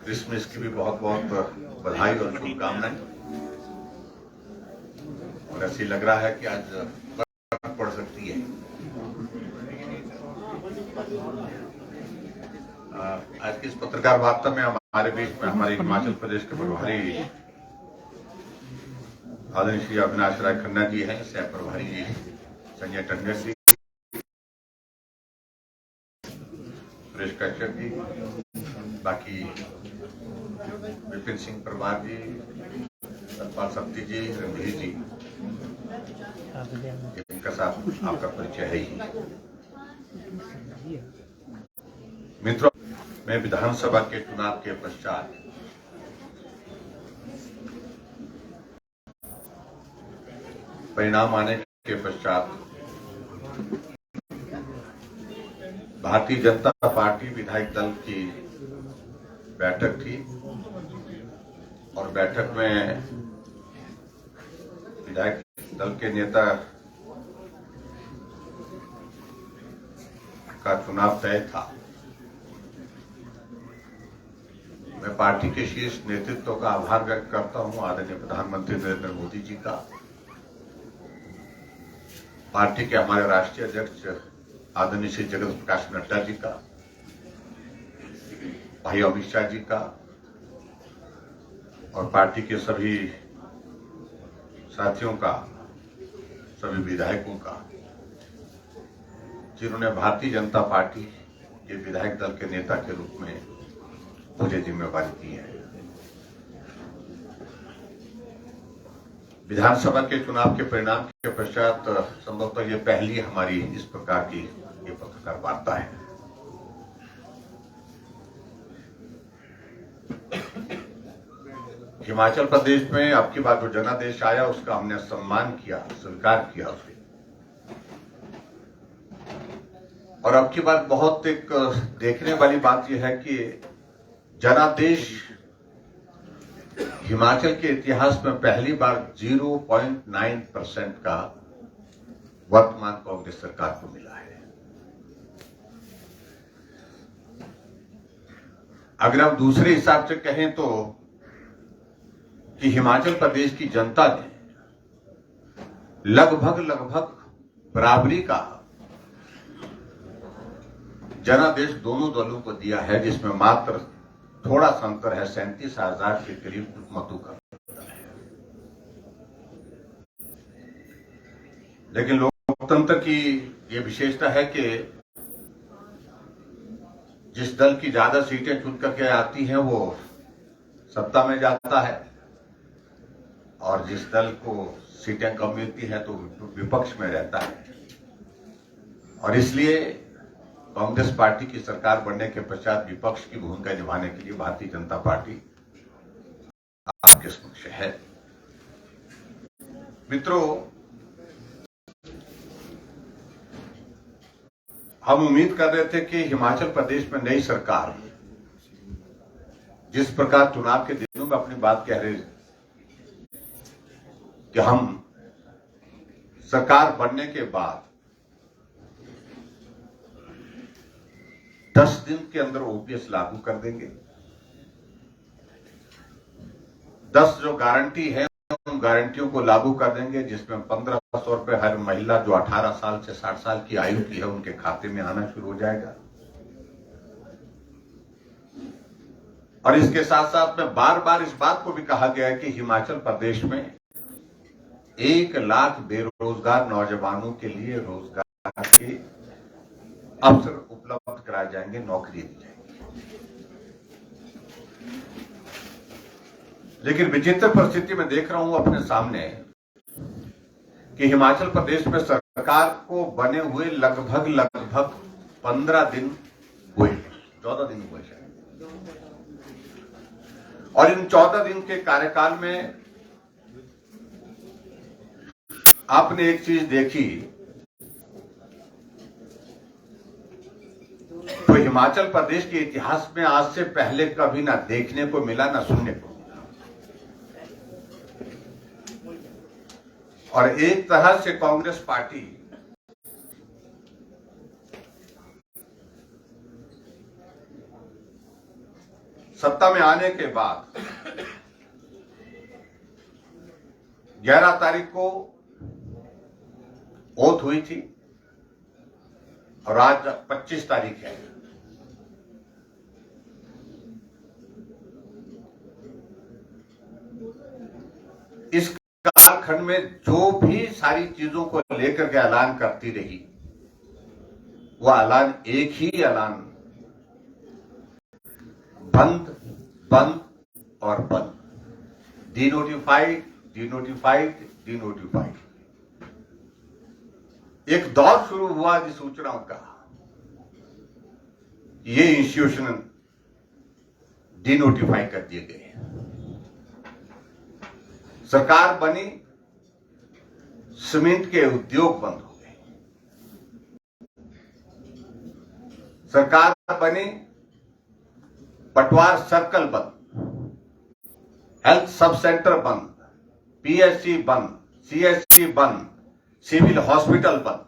Christmas की भी बहुत बहुत बधाई और शुभकामनाएं। और ऐसी लग रहा है कि आज बर्फ पड़ सकती है। आज की इस पत्रकार वार्ता में हमारे बीच में हमारे हिमाचल प्रदेश के प्रभारी आदरणीय श्री अविनाश राय खन्ना जी हैं, सह प्रभारी जी संजय टंडन जी, सुरेश कश्यप जी, बाकी विपिन सिंह परमार जी, सतपाल सत्ती जी, रणधीर जी, इनका साथ आपका परिचय है ही। मित्रों, मैं विधानसभा के चुनाव के पश्चात परिणाम आने के पश्चात भारतीय जनता पार्टी विधायक दल की बैठक थी और बैठक में विधायक दल के नेता का चुनाव तय था। मैं पार्टी के शीर्ष नेतृत्व का आभार व्यक्त करता हूं, आदरणीय प्रधानमंत्री नरेंद्र मोदी जी का, पार्टी के हमारे राष्ट्रीय अध्यक्ष आदरणीय श्री जगत प्रकाश नड्डा जी का, भाई अमित शाह जी का और पार्टी के सभी साथियों का, सभी विधायकों का, जिन्होंने भारतीय जनता पार्टी के विधायक दल के नेता के रूप में मुझे जिम्मेवारी दी है। विधानसभा के चुनाव के परिणाम के पश्चात संभवतः ये पहली हमारी इस प्रकार की ये पत्रकार वार्ता है। हिमाचल प्रदेश में अब की बार जो जनादेश आया उसका हमने सम्मान किया, स्वीकार किया उसे। और अब की बार बहुत एक देखने वाली बात यह है कि जनादेश हिमाचल के इतिहास में पहली बार 0.9% का वर्तमान कांग्रेस सरकार को मिला है। अगर हम दूसरे हिसाब से कहें तो कि हिमाचल प्रदेश की जनता ने लगभग बराबरी का जनादेश दोनों दलों को दिया है, जिसमें मात्र थोड़ा सा अंतर है, 37,000 के करीब मतों का। लेकिन लोकतंत्र की ये विशेषता है कि जिस दल की ज्यादा सीटें चुन करके आती हैं वो सत्ता में जाता है और जिस दल को सीटें कम मिलती हैं तो विपक्ष में रहता है। और इसलिए कांग्रेस पार्टी की सरकार बनने के पश्चात विपक्ष की भूमिका निभाने के लिए भारतीय जनता पार्टी आपके समक्ष है। मित्रों, हम उम्मीद कर रहे थे कि हिमाचल प्रदेश में नई सरकार जिस प्रकार चुनाव के दिनों में अपनी बात कह रहे कि हम सरकार बनने के बाद 10 दिन के अंदर ओपीएस लागू कर देंगे। 10 जो गारंटी है उन गारंटियों को लागू कर देंगे, जिसमें 1,500 रुपए हर महिला जो 18 साल से 60 साल की आयु की है उनके खाते में आना शुरू हो जाएगा। और इसके साथ साथ में बार बार इस बात को भी कहा गया है कि हिमाचल प्रदेश में 1 लाख बेरोजगार नौजवानों के लिए रोजगार के अवसर उपलब्ध कराए जाएंगे, नौकरी दी जाएगी। लेकिन विचित्र परिस्थिति में देख रहा हूं अपने सामने कि हिमाचल प्रदेश में सरकार को बने हुए लगभग 15 दिन हुए, 14 दिन हुए शायद। और इन 14 दिन के कार्यकाल में आपने एक चीज देखी तो हिमाचल प्रदेश के इतिहास में आज से पहले कभी ना देखने को मिला, ना सुनने को मिला। और एक तरह से कांग्रेस पार्टी सत्ता में आने के बाद 11 तारीख को ओथ हुई थी और आज 25 तारीख है। इस कालखंड में जो भी सारी चीजों को लेकर के ऐलान करती रही, वह ऐलान एक ही ऐलान, बंद बंद और बंद, डिनोटिफाइड डिनोटिफाइड डिनोटिफाइड। एक दौर शुरू हुआ जिस सूचनाओं का, ये इंस्टीट्यूशन डिनोटिफाई कर दिए गए। सरकार बनी, सीमेंट के उद्योग बंद हो गए। सरकार बनी, पटवार सर्कल बंद, हेल्थ सब सेंटर बंद, पीएचसी बंद, सीएचसी बंद, सिविल हॉस्पिटल बंद।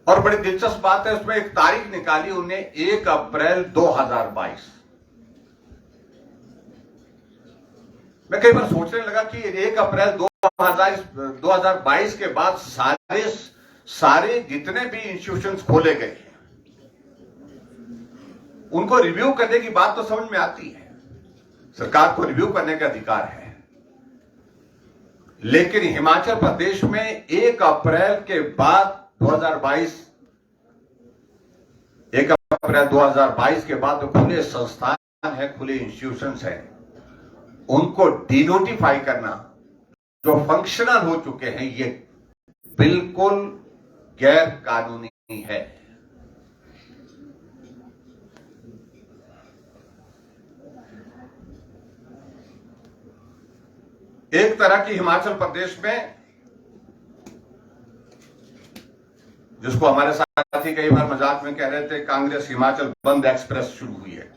और बड़ी दिलचस्प बात है, उसमें एक तारीख निकाली उन्हें, 1 अप्रैल 2022। मैं कई बार सोचने लगा कि 1 अप्रैल 2022 के बाद सारे जितने भी इंस्टीट्यूशंस खोले गए हैं, उनको रिव्यू करने की बात तो समझ में आती है। सरकार को रिव्यू करने का अधिकार है, लेकिन हिमाचल प्रदेश में 1 अप्रैल के बाद 1 अप्रैल 2022 के बाद जो खुले संस्थान है, खुले इंस्टीट्यूशंस हैं, उनको डिनोटिफाई करना, जो फंक्शनल हो चुके हैं, ये बिल्कुल गैर कानूनी है। एक तरह की हिमाचल प्रदेश में, जिसको हमारे साथी कई बार मजाक में कह रहे थे, कांग्रेस हिमाचल बंद एक्सप्रेस शुरू हुई है।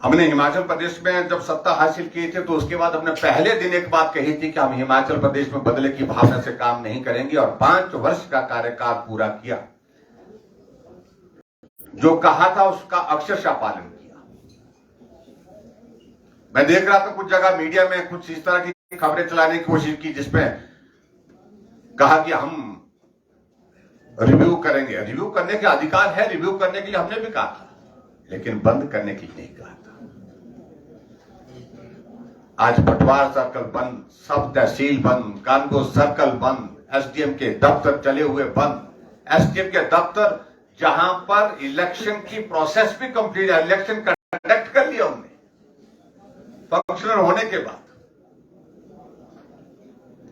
हमने हिमाचल प्रदेश में जब सत्ता हासिल की थी, तो उसके बाद हमने पहले दिन एक बात कही थी कि हम हिमाचल प्रदेश में बदले की भावना से काम नहीं करेंगे, और 5 वर्ष का कार्यकाल पूरा किया। जो कहा था उसका अक्षरशः पालन किया। मैं देख रहा था कुछ जगह मीडिया में कुछ इस तरह की खबरें चलाने की कोशिश की, जिसमें कहा कि हम रिव्यू करेंगे। रिव्यू करने का अधिकार है, रिव्यू करने के लिए हमने भी कहा था, लेकिन बंद करने के लिए नहीं कहा था। आज पटवार सर्कल बंद, सब तहसील बंद, कानगो सर्कल बंद, एसडीएम के दफ्तर चले हुए बंद। एसडीएम के दफ्तर जहां पर इलेक्शन की प्रोसेस भी कंप्लीट है, इलेक्शन कंडक्ट कर लिया हमने फंक्शनल होने के बाद।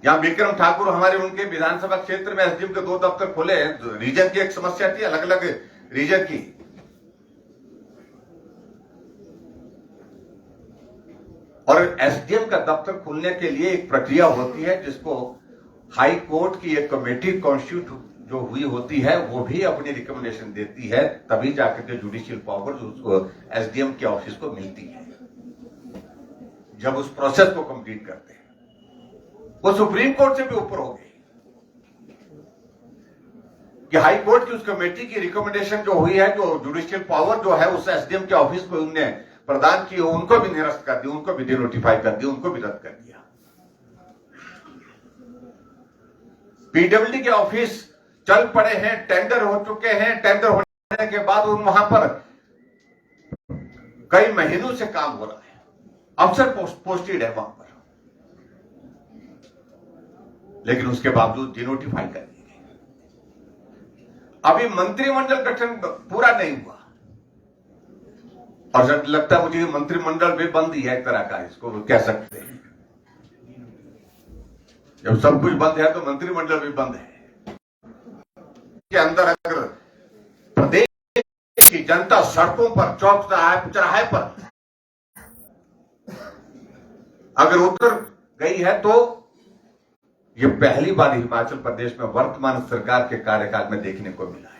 यहां विक्रम ठाकुर हमारे, उनके विधानसभा क्षेत्र में एसडीएम के 2 दफ्तर खोले हैं। रीजन की एक समस्या थी, अलग अलग रीजन की। और एसडीएम का दफ्तर खुलने के लिए एक प्रक्रिया होती है, जिसको हाई कोर्ट की एक कमेटी कॉन्स्टिट्यूट जो हुई होती है, वो भी अपनी रिकमेंडेशन देती है, तभी जाकर के जुडिशियल पावर उसको एसडीएम के ऑफिस को मिलती है। जब उस प्रोसेस को कंप्लीट करते हैं, वो सुप्रीम कोर्ट से भी ऊपर हो गई कि हाई कोर्ट की उस कमेटी की रिकमेंडेशन जो हुई है, जो जुडिशियल पावर जो है उस एसडीएम के ऑफिस को उनने प्रदान की, उनको भी निरस्त कर दिया, उनको भी डिनोटिफाई कर दिया, उनको भी रद्द कर दिया। पीडब्ल्यूडी के ऑफिस चल पड़े हैं, टेंडर हो चुके हैं, टेंडर होने के बाद वहां पर कई महीनों से काम हो रहा है, अफसर पोस्टेड है वहां पर, लेकिन उसके बावजूद डिनोटिफाई कर दिए गए। अभी मंत्रिमंडल गठन पूरा नहीं हुआ, और जब लगता है मुझे मंत्रिमंडल भी बंद ही है, एक तरह का इसको कह सकते हैं। जब सब कुछ बंद है तो मंत्रिमंडल भी बंद है। के अंदर अगर प्रदेश की जनता सड़कों पर, चौक चौराहे पर अगर उतर गई है, तो ये पहली बार हिमाचल प्रदेश में वर्तमान सरकार के कार्यकाल में देखने को मिला है।